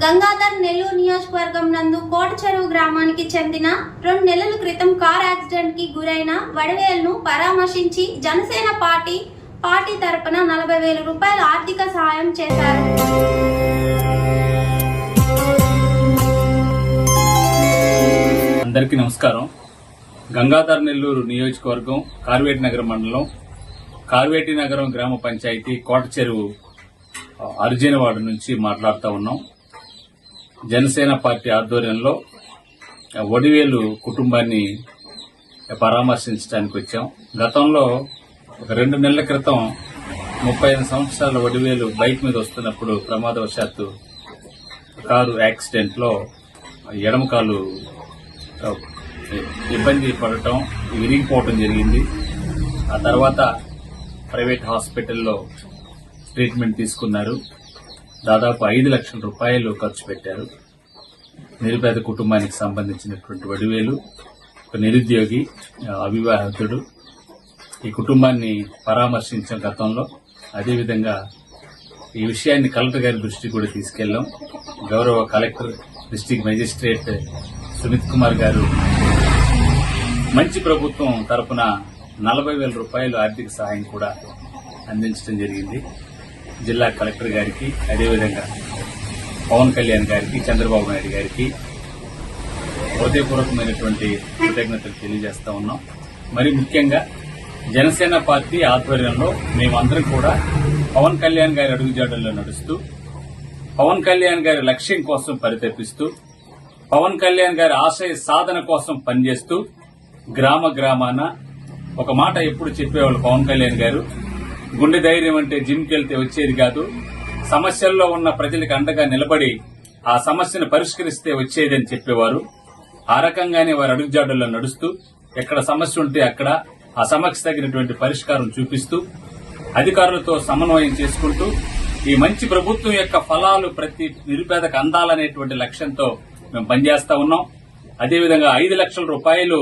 గంగాధర్ నెల్లూరు నియోజకవర్గం నందు కోటచెరువు గ్రామానికి చెందిన 2 నెలల క్రితం కార్ యాక్సిడెంట్ కి గురైన వడివేలును పరామర్శించి జనసేన పార్టీ తరపున 40,000 రూపాయల ఆర్థిక సహాయం చేశారు. అందరికీ నమస్కారం. గంగాధర్ నెల్లూరు నియోజకవర్గం కార్వేటి నగరం మండలం కార్వేటి నగరం గ్రామ పంచాయతీ కోటచెరువు అర్జునవాడ నుంచి మాట్లాడుతూ ఉన్నాం. జనసేన పార్టీ ఆధ్వర్యంలో వడివేలు కుటుంబాన్ని పరామర్శించడానికి వచ్చాం. గతంలో ఒక 2 నెలల క్రితం 35 సంవత్సరాల వడివేలు బైక్ మీద వస్తున్నప్పుడు ప్రమాదవశాత్తు కారు యాక్సిడెంట్ లో ఎడమ కాలు ఇబ్బంది పడటం, విరిగిపోవటం జరిగింది. ఆ తర్వాత ప్రైవేట్ హాస్పిటల్లో ట్రీట్మెంట్ తీసుకున్నారు. దాదాపు 5 లక్షల రూపాయలు ఖర్చు పెట్టారు. నిరుపేద కుటుంబానికి సంబంధించినటువంటి వడివేలు ఒక నిరుద్యోగి, అవివాహితుడు. ఈ కుటుంబాన్ని పరామర్శించాం గతంలో. అదేవిధంగా ఈ విషయాన్ని కలెక్టర్ గారి దృష్టికి కూడా తీసుకెళ్లాం. గౌరవ collector, district magistrate Sumit Kumar గారు మంచి ప్రభుత్వం తరపున 40,000 రూపాయలు ఆర్థిక సహాయం కూడా అందించడం జరిగింది. జిల్లా కలెక్టర్ గారికి, అదేవిధంగా పవన్ కళ్యాణ్ గారికి, చంద్రబాబు నాయుడు గారికి హృదయపూర్వకమైనటువంటి కృతజ్ఞతలు తెలియజేస్తా ఉన్నాం. మరి ముఖ్యంగా జనసేన పార్టీ ఆధ్వర్యంలో మేమందరం కూడా పవన్ కళ్యాణ్ గారి అడుగుజాడల్లో నడుస్తూ, పవన్ కళ్యాణ్ గారి లక్ష్యం కోసం పరితపిస్తూ, పవన్ కళ్యాణ్ గారి ఆశయ సాధన కోసం పనిచేస్తూ, గ్రామ గ్రామాన ఒక మాట ఎప్పుడు చెప్పేవాళ్ళు పవన్ కళ్యాణ్ గారు, గుండె ధైర్యం అంటే జిమ్కి వెళ్తే వచ్చేది కాదు, సమస్యల్లో ఉన్న ప్రజలకు అండగా నిలబడి ఆ సమస్యను పరిష్కరిస్తే వచ్చేదని చెప్పేవారు. ఆ రకంగానే వారి అడుగుజాడల్లో నడుస్తూ, ఎక్కడ సమస్య ఉంటే అక్కడ ఆ సమస్య తగినటువంటి పరిష్కారం చూపిస్తూ, అధికారులతో సమన్వయం చేసుకుంటూ, ఈ మంచి ప్రభుత్వం యొక్క ఫలాలు ప్రతి నిరుపేదకు అందాలనేటువంటి లక్ష్యంతో మేము పనిచేస్తా ఉన్నాం. అదేవిధంగా 5 లక్షల రూపాయలు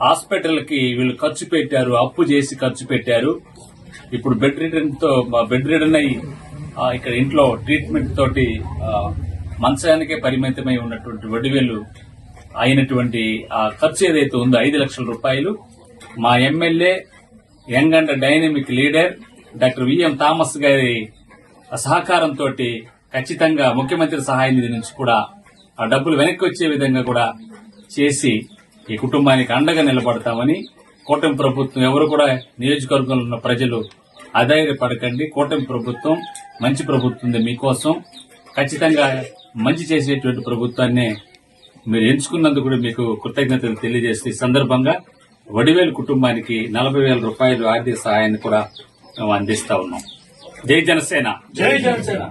హాస్పిటల్ కి వీళ్ళు ఖర్చు పెట్టారు, అప్పు చేసి ఖర్చు పెట్టారు. ఇప్పుడు బెడ్ రిడన్ అయ్యి ఇక్కడ ఇంట్లో ట్రీట్మెంట్ తోటి మంచానికే పరిమితమై ఉన్నటువంటి వడివేలు అయినటువంటి ఆ ఖర్చు ఏదైతే ఉందో 5 లక్షల రూపాయలు మా MLA, young and dynamic leader doctor VM Thomas గారి సహకారంతో ఖచ్చితంగా ముఖ్యమంత్రి సహాయ నిధి నుంచి కూడా ఆ డబ్బులు వెనక్కి వచ్చే విధంగా కూడా చేసి ఈ కుటుంబానికి అండగా నిలబడతామని, కూటమి ప్రభుత్వం ఎవరు కూడా నియోజకవర్గంలో ఉన్న ప్రజలు అధైర్యపడకండి. కూటమి ప్రభుత్వం మంచి ప్రభుత్వం, మీకోసం ఖచ్చితంగా మంచి చేసేటువంటి ప్రభుత్వాన్ని మీరు ఎంచుకున్నందుకు కూడా మీకు కృతజ్ఞతలు తెలియజేస్తూ ఈ సందర్భంగా వడివేలు కుటుంబానికి 40,000 రూపాయలు ఆర్థిక సహాయాన్ని కూడా మేము అందిస్తా ఉన్నాం. జై జనసేన. జై జనసేన.